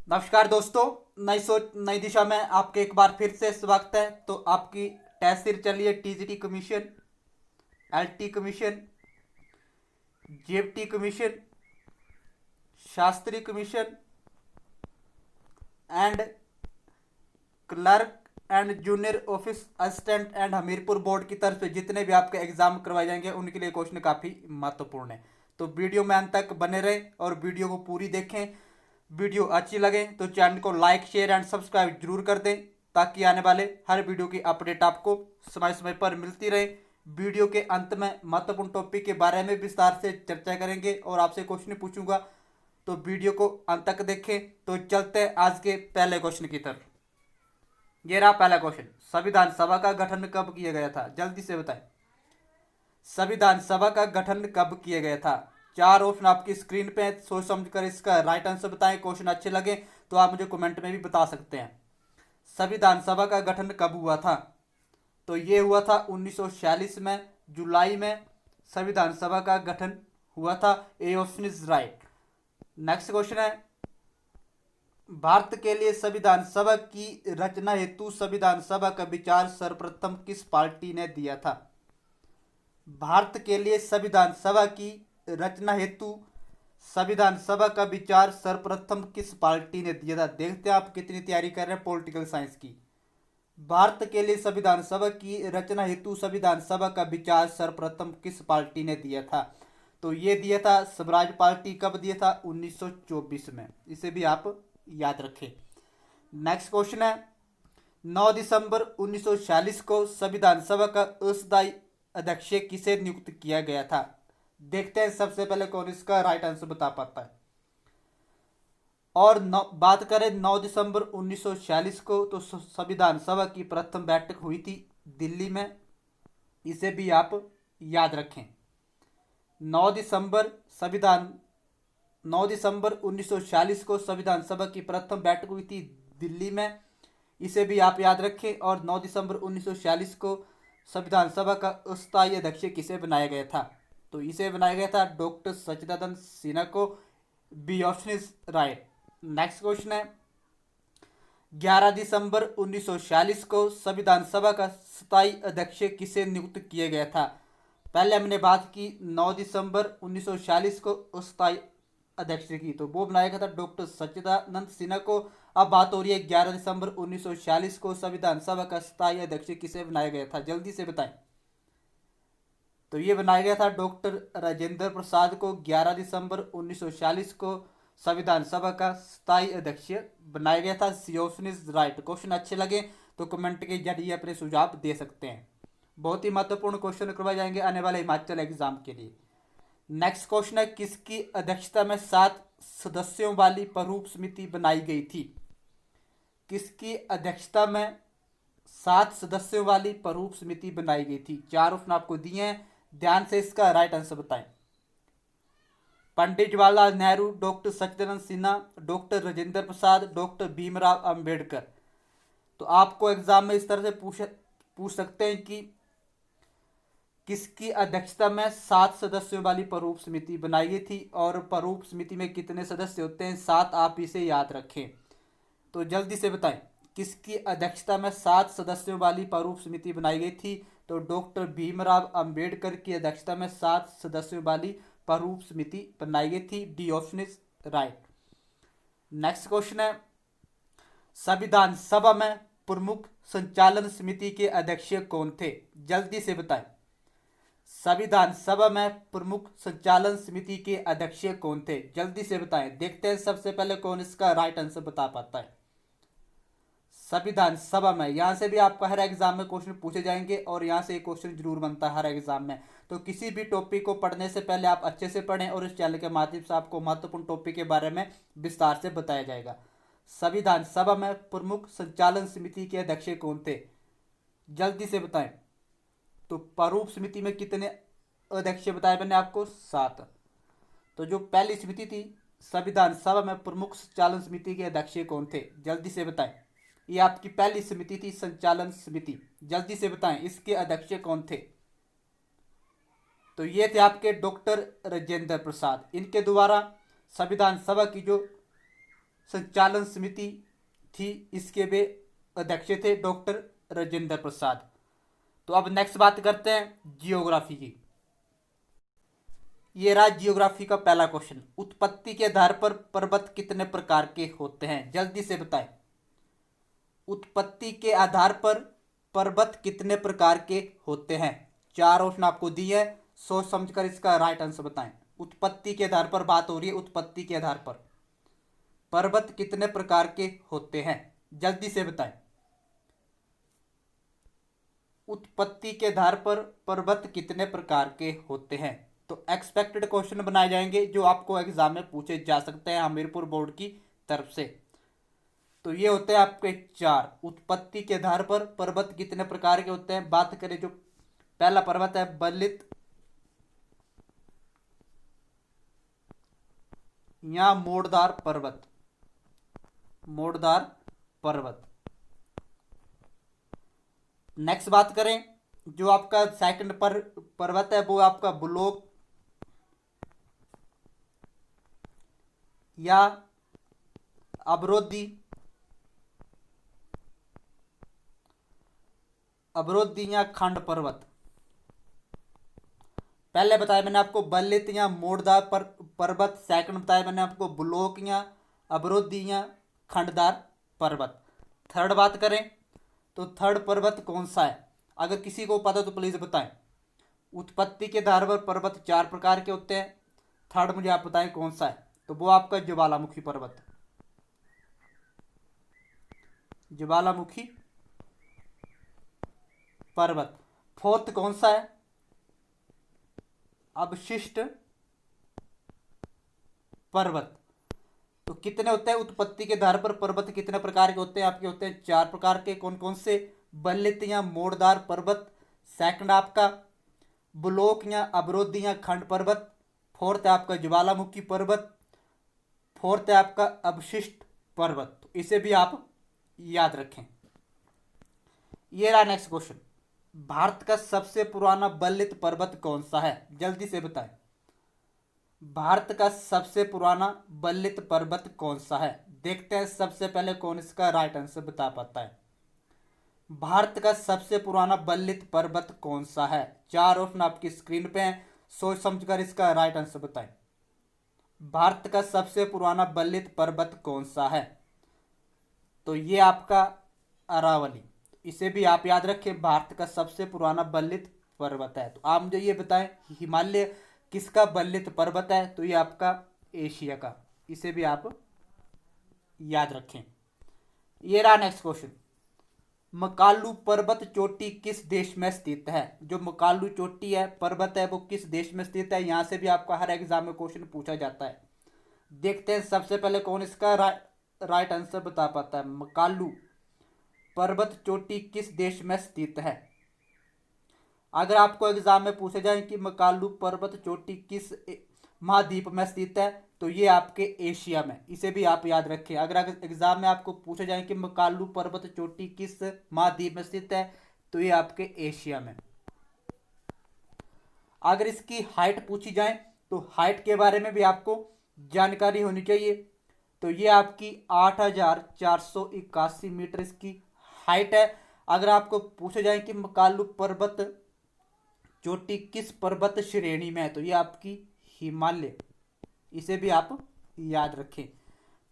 नमस्कार दोस्तों। नई सोच नई दिशा में आपके एक बार फिर से स्वागत है। तो आपकी टेस्ट सीरीज चल रही है TGT commission, LT commission, GFT commission, Shastri commission and clerk and junior office assistant and Hamirpur board की तरफ से जितने भी आपके एग्जाम करवाए जाएंगे उनके लिए क्वेश्चन काफ़ी महत्वपूर्ण है। तो वीडियो में अंत तक बने रहें और वीडियो को पूरी देखें। वीडियो अच्छी लगे तो चैनल को लाइक शेयर एंड सब्सक्राइब जरूर कर दें ताकि आने वाले हर वीडियो की अपडेट आपको समय समय पर मिलती रहे। वीडियो के अंत में महत्वपूर्ण टॉपिक के बारे में विस्तार से चर्चा करेंगे और आपसे क्वेश्चन पूछूंगा, तो वीडियो को अंत तक देखें। तो चलते हैं आज के पहले क्वेश्चन की तरफ। ये रहा पहला क्वेश्चन, संविधान सभा का गठन कब किया गया था? जल्दी से बताएं, संविधान सभा का गठन कब किया गया था? चार ऑप्शन आपकी स्क्रीन पे है, सोच समझ कर इसका राइट आंसर बताएं। क्वेश्चन अच्छे लगे तो आप मुझे कमेंट में भी बता सकते हैं। संविधान सभा का गठन कब हुआ था? तो ये हुआ था 1946 में, जुलाई में संविधान सभा का गठन हुआ था। A option is right. Next question है, भारत के लिए संविधान सभा की रचना हेतु संविधान सभा का विचार सर्वप्रथम किस पार्टी ने दिया था? भारत के लिए संविधान सभा की रचना हेतु संविधान सभा का विचार सर्वप्रथम किस पार्टी ने दिया था? देखते हैं आप कितनी तैयारी कर रहे हैं पॉलिटिकल साइंस की। भारत के लिए संविधान सभा की रचना हेतु संविधान सभा का विचार सर्वप्रथम किस पार्टी ने दिया था? तो ये दिया था स्वराज पार्टी। कब दिया था? 1924 में। इसे भी आप याद रखें। नेक्स्ट क्वेश्चन है, 9 दिसंबर 1946 को संविधान सभा का अस्थायी अध्यक्ष किसे नियुक्त किया गया था? देखते हैं सबसे पहले कौन इसका राइट आंसर बता पाता है। और बात करें 9 दिसंबर 1946 को, तो संविधान सभा की प्रथम बैठक हुई थी दिल्ली में। इसे भी आप याद रखें। 9 दिसंबर संविधान 9 दिसंबर 1946 को संविधान सभा की प्रथम बैठक हुई थी दिल्ली में। इसे भी आप याद रखें। और 9 दिसंबर 1946 को संविधान सभा का अस्थायी अध्यक्ष किसे बनाया गया था? तो इसे बनाया गया था डॉक्टर सच्चिदानंद सिन्हा को। B option is right. Next question है, 11 दिसंबर 1946 को संविधान सभा का स्थायी अध्यक्ष किसे नियुक्त किया गया था? पहले हमने बात की 9 दिसंबर 1946 को अस्थायी अध्यक्ष की, तो वो बनाया गया था डॉक्टर सच्चिदानंद सिन्हा को। अब बात हो रही है 11 दिसंबर 1946 को संविधान सभा का स्थायी अध्यक्ष किसे बनाया गया था? जल्दी से बताएं। तो ये बनाया गया था डॉक्टर राजेंद्र प्रसाद को। 11 दिसंबर 1946 को संविधान सभा का स्थायी अध्यक्ष बनाया गया था। C option is right. Question अच्छे लगे तो कमेंट के जरिए अपने सुझाव दे सकते हैं। बहुत ही महत्वपूर्ण क्वेश्चन करवाए जाएंगे आने वाले हिमाचल एग्जाम के लिए। नेक्स्ट क्वेश्चन है, किसकी अध्यक्षता में 7 सदस्यों वाली प्रारूप समिति बनाई गई थी? किसकी अध्यक्षता में 7 सदस्यों वाली प्रारूप समिति बनाई गई थी? चार ऑप्शन आपको दिए हैं, ध्यान से इसका राइट आंसर बताएं। Pandit Jawaharlal Nehru, doctor Sachchidanand Sinha, doctor Rajendra Prasad, doctor Bhimrao Ambedkar. तो आपको एग्जाम में इस तरह से पूछ सकते हैं कि किसकी अध्यक्षता में 7 सदस्यों वाली प्रारूप समिति बनाई गई थी और प्रारूप समिति में कितने सदस्य होते हैं? 7। आप इसे याद रखें। तो जल्दी से बताएं, किसकी अध्यक्षता में 7 सदस्यों वाली प्रारूप समिति बनाई गई थी? तो डॉक्टर भीमराव अंबेडकर की अध्यक्षता में 7 सदस्यों वाली प्रारूप समिति बनाई गई थी। D option is right. Next question है, संविधान सभा में प्रमुख संचालन समिति के अध्यक्ष कौन थे? जल्दी से बताएं। संविधान सभा में प्रमुख संचालन समिति के अध्यक्ष कौन थे? जल्दी से बताएं। देखते हैं सबसे पहले कौन इसका राइट आंसर बता पाता है। संविधान सभा में, यहां से भी आपका हर एग्जाम में क्वेश्चन पूछे जाएंगे और यहां से एक क्वेश्चन जरूर बनता है हर एग्जाम में। तो किसी भी टॉपिक को पढ़ने से पहले आप अच्छे से पढ़ें और इस चैनल के माध्यम से आपको महत्वपूर्ण टॉपिक के बारे में विस्तार से बताया जाएगा। संविधान सभा में प्रमुख संचालन समिति के अध्यक्ष कौन थे? जल्दी से बताएं। तो प्रारूप समिति में कितने अध्यक्ष बताए मैंने आपको? 7। तो जो पहली समिति थी संविधान सभा में प्रमुख संचालन समिति के अध्यक्ष कौन थे? जल्दी से बताएं। ये आपकी पहली समिति थी संचालन समिति। जल्दी से बताएं इसके अध्यक्ष कौन थे? तो ये थे आपके डॉक्टर राजेंद्र प्रसाद। इनके द्वारा संविधान सभा की जो संचालन समिति थी, इसके वे अध्यक्ष थे डॉक्टर राजेंद्र प्रसाद। तो अब नेक्स्ट बात करते हैं जियोग्राफी की। ये रहा जियोग्राफी का पहला क्वेश्चन। उत्पत्ति के आधार पर पर्वत कितने प्रकार के होते हैं, जल्दी से बताएं। उत्पत्ति के आधार पर पर्वत कितने प्रकार के होते हैं? चार ऑप्शन आपको दिए हैं, सोच समझकर इसका राइट आंसर बताएं। उत्पत्ति के आधार पर बात हो रही है, उत्पत्ति के आधार पर पर्वत कितने प्रकार के होते हैं, जल्दी से बताएं। उत्पत्ति के आधार पर पर्वत कितने प्रकार के होते हैं? तो एक्सपेक्टेड क्वेश्चन बनाए जाएंगे जो आपको एग्जाम में पूछे जा सकते हैं हमीरपुर बोर्ड की तरफ से। तो ये होते हैं आपके चार। उत्पत्ति के आधार पर पर्वत कितने प्रकार के होते हैं। बात करें जो पहला पर्वत है बल्लित या मोड़दार पर्वत, मोड़दार पर्वत। नेक्स्ट बात करें जो आपका सेकंड पर पर्वत है वो आपका ब्लॉक या अवरोधी या खंड पर्वत। पहले बताया मैंने आपको बल्लित या मोड़दार पर्वत, सेकंड बताया मैंने आपको ब्लॉक या अवरोधी या खंडदार पर्वत। थर्ड बात करें तो थर्ड पर्वत कौन सा है, अगर किसी को पता तो प्लीज बताएं। उत्पत्ति के आधार पर पर्वत चार प्रकार के होते हैं, थर्ड मुझे आप बताएं कौन सा है। तो वो आपका ज्वालामुखी पर्वत, ज्वालामुखी पर्वत। फोर्थ कौन सा है, अवशिष्ट पर्वत। तो कितने होते हैं उत्पत्ति के आधार पर पर्वत कितने प्रकार के होते हैं? आपके होते हैं चार प्रकार के। कौन कौन से? बल्लित या मोड़दार पर्वत, सेकंड आपका ब्लॉक या अवरोधी या खंड पर्वत, फोर्थ है आपका ज्वालामुखी पर्वत, फोर्थ है आपका अवशिष्ट पर्वत। तो इसे भी आप याद रखें। ये रहा नेक्स्ट क्वेश्चन। भारत का सबसे पुराना बल्लित पर्वत कौन सा है, जल्दी से बताएं। भारत का सबसे पुराना बल्लित पर्वत कौन सा है? देखते हैं सबसे पहले कौन इसका राइट आंसर बता पाता है। भारत का सबसे पुराना बल्लित पर्वत कौन सा है? चार ऑप्शन आपकी स्क्रीन पे हैं, सोच समझकर इसका राइट आंसर बताएं। भारत का सबसे पुराना बल्लित पर्वत कौन सा है? तो ये आपका अरावली, इसे भी आप याद रखें। भारत का सबसे पुराना बल्लित पर्वत है। तो आप मुझे ये बताएं हिमालय किसका बल्लित पर्वत है? तो ये आपका एशिया का, इसे भी आप याद रखें। ये रहा नेक्स्ट क्वेश्चन। मकालू पर्वत चोटी किस देश में स्थित है? जो मकालू चोटी है पर्वत है वो किस देश में स्थित है? यहां से भी आपका हर एग्जाम में क्वेश्चन पूछा जाता है। देखते हैं सबसे पहले कौन इसका राइट आंसर बता पाता है। मकालू पर्वत चोटी किस देश में स्थित है? अगर आपको एग्जाम में पूछे जाए कि मकालू पर्वत चोटी किस महाद्वीप में स्थित है, तो ये आपके एशिया में, इसे भी आप याद रखें। अगर एग्जाम में आपको पूछे जाए कि मकालू पर्वत चोटी किस महाद्वीप में स्थित है, तो ये आपके एशिया में। अगर इसकी हाइट पूछी जाए तो हाइट के बारे में भी आपको जानकारी होनी चाहिए। तो ये आपकी 8,481 मीटर इसकी हाइट है। अगर आपको पूछे जाए कि मकालू पर्वत चोटी किस पर्वत श्रेणी में है, तो ये आपकी हिमालय, इसे भी आप याद रखें।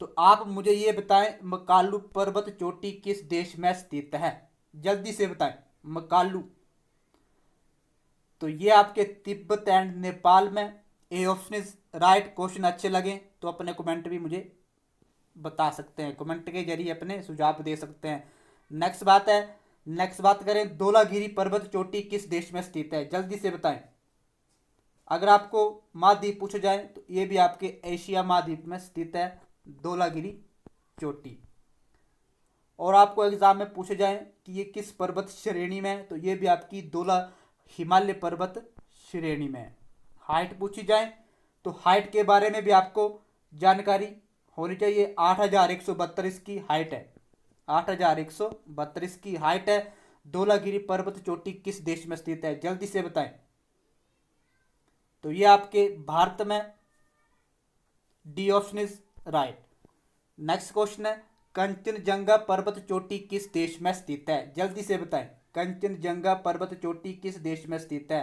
तो आप मुझे ये बताएं मकालू पर्वत चोटी किस देश में स्थित है, जल्दी से बताएं। मकालू, तो ये आपके तिब्बत एंड नेपाल में। A option is right. Question अच्छे लगे तो अपने कमेंट भी मुझे बता सकते हैं, कमेंट के जरिए अपने सुझाव दे सकते हैं। नेक्स्ट बात करें धौलागिरी पर्वत चोटी किस देश में स्थित है, जल्दी से बताएं। अगर आपको महाद्वीप पूछा जाए तो ये भी आपके एशिया महाद्वीप में स्थित है धौलागिरी चोटी। और आपको एग्जाम में पूछे जाए कि ये किस पर्वत श्रेणी में है, तो ये भी आपकी हिमालय पर्वत श्रेणी में है। हाइट पूछी जाए तो हाइट के बारे में भी आपको जानकारी होनी चाहिए। 8,132 की हाइट है, 8,132 की हाइट है। धौलागिरी पर्वत चोटी किस देश में स्थित है, जल्दी से बताएं। तो ये आपके भारत में, D option is right. Next question है, कंचनजंगा पर्वत चोटी किस देश में स्थित है? जल्दी से बताएं, कंचनजंगा पर्वत चोटी किस देश में स्थित है?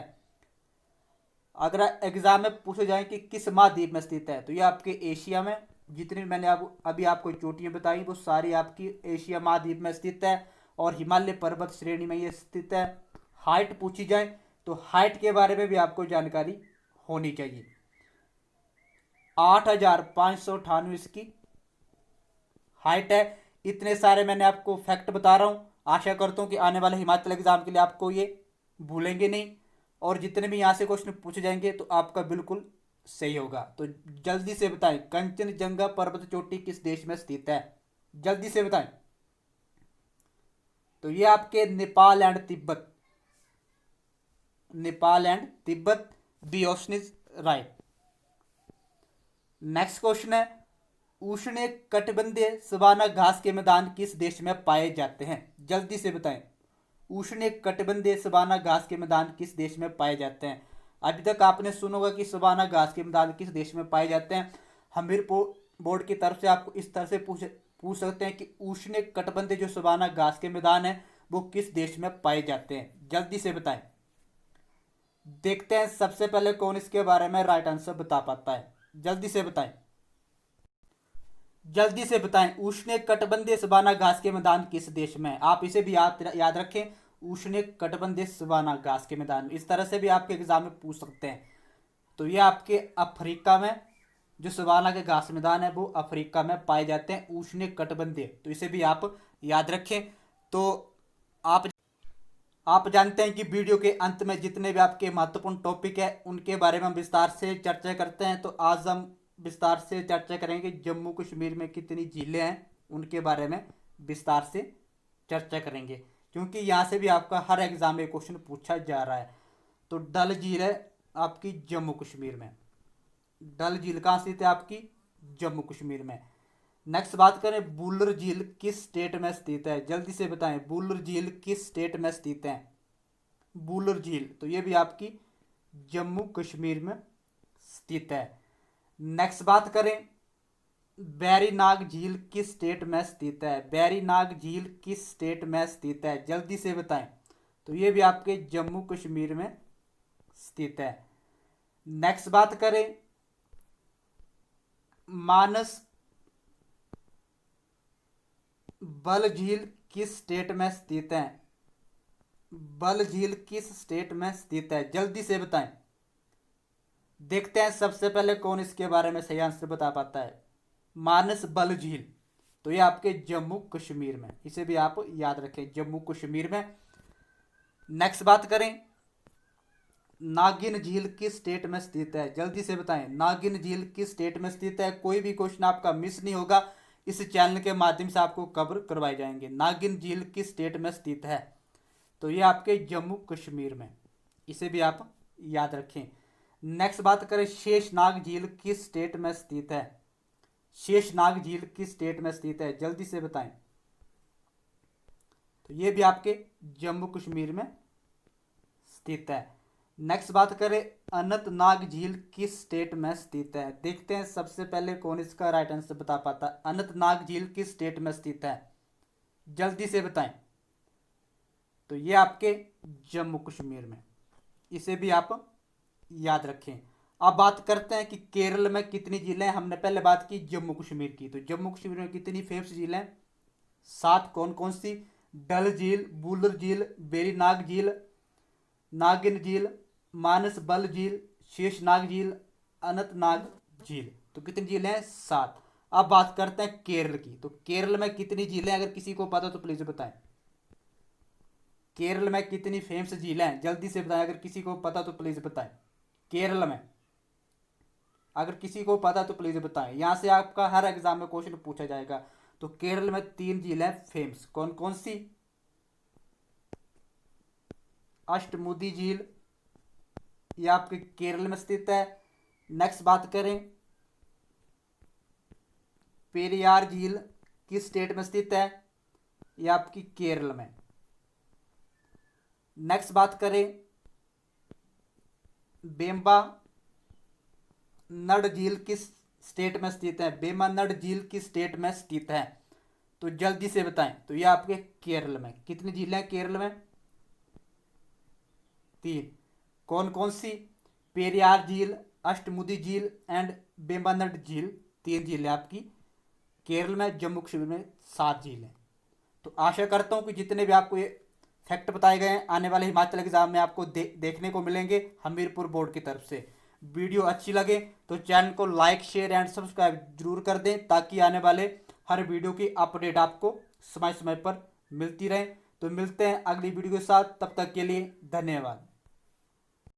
अगर एग्जाम में पूछे जाए कि किस महाद्वीप में स्थित है, तो ये आपके एशिया में, जितनी मैंने अभी आपको चोटियां बताई वो सारी आपकी एशिया महाद्वीप में स्थित है और हिमालय पर्वत श्रेणी में ये स्थित है। हाइट पूछी जाए तो हाइट के बारे में भी आपको जानकारी होनी चाहिए। 8,598 इसकी हाइट है। इतने सारे मैंने आपको फैक्ट बता रहा हूँ, आशा करता हूँ कि आने वाले हिमाचल एग्जाम के लिए आपको ये भूलेंगे नहीं और जितने भी यहाँ से क्वेश्चन पूछे जाएंगे तो आपका बिल्कुल सही होगा। तो जल्दी से बताएं, कंचनजंगा पर्वत चोटी किस देश में स्थित है? जल्दी से बताएं। तो ये आपके Nepal and Tibet, Nepal and Tibet, B option is right. Next question है, उष्ण कटिबंधीय सवाना घास के मैदान किस देश में पाए जाते हैं? जल्दी से बताएं, उष्ण कटिबंधीय सवाना घास के मैदान किस देश में पाए जाते हैं? अभी तक आपने सुना होगा कि सवाना घास के मैदान किस देश में पाए जाते हैं। हमीरपुर बोर्ड की तरफ से आपको इस तरह से पूछ सकते हैं कि उष्ण कटिबंधीय जो सवाना घास के मैदान है वो किस देश में पाए जाते हैं? जल्दी से बताएं। देखते हैं सबसे पहले कौन इसके बारे में राइट आंसर बता पाता है। जल्दी से बताएं, जल्दी से बताएं, उष्ण कटिबंधीय सवाना घास के मैदान किस देश में? आप इसे भी याद रखें, उष्ण कटिबंधीय सवाना घास के मैदान, इस तरह से भी आपके एग्जाम में पूछ सकते हैं। तो ये आपके अफ्रीका में जो सवाना के घास मैदान है वो अफ्रीका में पाए जाते हैं, उष्ण कटिबंधीय, तो इसे भी आप याद रखें। तो आप जानते हैं कि वीडियो के अंत में जितने भी आपके महत्वपूर्ण टॉपिक है उनके बारे में हम विस्तार से चर्चा करते हैं। तो आज हम विस्तार से चर्चा करेंगे जम्मू कश्मीर में कितनी झीलें हैं, उनके बारे में विस्तार से चर्चा करेंगे, क्योंकि यहाँ से भी आपका हर एग्जाम में क्वेश्चन पूछा जा रहा है। तो डल झील है आपकी जम्मू कश्मीर में, डल झील कहाँ स्थित है? आपकी जम्मू कश्मीर में। नेक्स्ट बात करें, वुलर झील किस स्टेट में स्थित है? जल्दी से बताएं, वुलर झील किस स्टेट में स्थित है? वुलर झील, तो ये भी आपकी जम्मू कश्मीर में स्थित है। नेक्स्ट बात करें, बैरीनाग झील किस स्टेट में स्थित है? बैरीनाग झील किस स्टेट में स्थित है? जल्दी से बताएं। तो ये भी आपके जम्मू कश्मीर में स्थित है। नेक्स्ट बात करें, मानस बल झील किस स्टेट में स्थित है? बल झील किस स्टेट में स्थित है? जल्दी से बताएं। देखते हैं सबसे पहले कौन इसके बारे में सही आंसर बता पाता है। मानस बल झील, तो ये आपके जम्मू कश्मीर में, इसे भी आप याद रखें, जम्मू कश्मीर में। नेक्स्ट बात करें, नागिन झील किस स्टेट में स्थित है? जल्दी से बताएं, नागिन झील किस स्टेट में स्थित है? कोई भी क्वेश्चन आपका मिस नहीं होगा, इस चैनल के माध्यम से आपको कवर करवाए जाएंगे। नागिन झील किस स्टेट में स्थित है? तो ये आपके जम्मू कश्मीर में, इसे भी आप याद रखें। नेक्स्ट बात करें, शेषनाग झील किस स्टेट में स्थित है? शेषनाग झील किस स्टेट में स्थित है? जल्दी से बताएं। तो ये भी आपके जम्मू कश्मीर में स्थित है। नेक्स्ट बात करें, अनंतनाग झील किस स्टेट में स्थित है? देखते हैं सबसे पहले कौन इसका राइट आंसर बता पाता है। अनंतनाग झील किस स्टेट में स्थित है? जल्दी से बताएं। तो ये आपके जम्मू कश्मीर में, इसे भी आप याद रखें। अब बात करते हैं कि केरल में कितनी झीलें हैं। हमने पहले बात की जम्मू कश्मीर की, तो जम्मू कश्मीर में कितनी फेमस झीलें हैं? 7। कौन कौन सी? डल झील, वुलर झील, वेरीनाग झील, नागिन झील, मानस बल झील, शेषनाग झील, अनंतनाग झील। तो कितनी झीलें हैं? 7। अब बात करते हैं केरल की, तो केरल में कितनी झीलें, अगर किसी को पता तो प्लीज बताएं। केरल में कितनी फेमस झीलें हैं? जल्दी से बताएं, अगर किसी को पता तो प्लीज बताएं। केरल में अगर किसी को पता तो प्लीज बताएं, यहां से आपका हर एग्जाम में क्वेश्चन पूछा जाएगा। तो केरल में 3 झीलें फेमस, कौन कौन सी? अष्टमुदी झील, ये आपके केरल में स्थित है। नेक्स्ट बात करें, पेरियार झील किस स्टेट में स्थित है? ये आपकी केरल में। नेक्स्ट बात करें, बेम्बा नड झील किस स्टेट में स्थित है? वेम्बनाड झील किस स्टेट में स्थित है? तो जल्दी से बताएं। तो ये आपके केरल में। कितनी झीलें हैं केरल में? 3। कौन कौन सी? पेरियार झील, अष्टमुदी झील एंड वेम्बनाड झील। 3 झीलें आपकी केरल में। जम्मू कश्मीर में 7 झीलें। तो आशा करता हूँ कि जितने भी आपको ये फैक्ट बताए गए हैं आने वाले हिमाचल एग्जाम में आपको देखने को मिलेंगे हमीरपुर बोर्ड की तरफ से। वीडियो अच्छी लगे तो चैनल को लाइक शेयर एंड सब्सक्राइब जरूर कर दें, ताकि आने वाले हर वीडियो की अपडेट आपको समय समय पर मिलती रहे। तो मिलते हैं अगली वीडियो के साथ, तब तक के लिए धन्यवाद।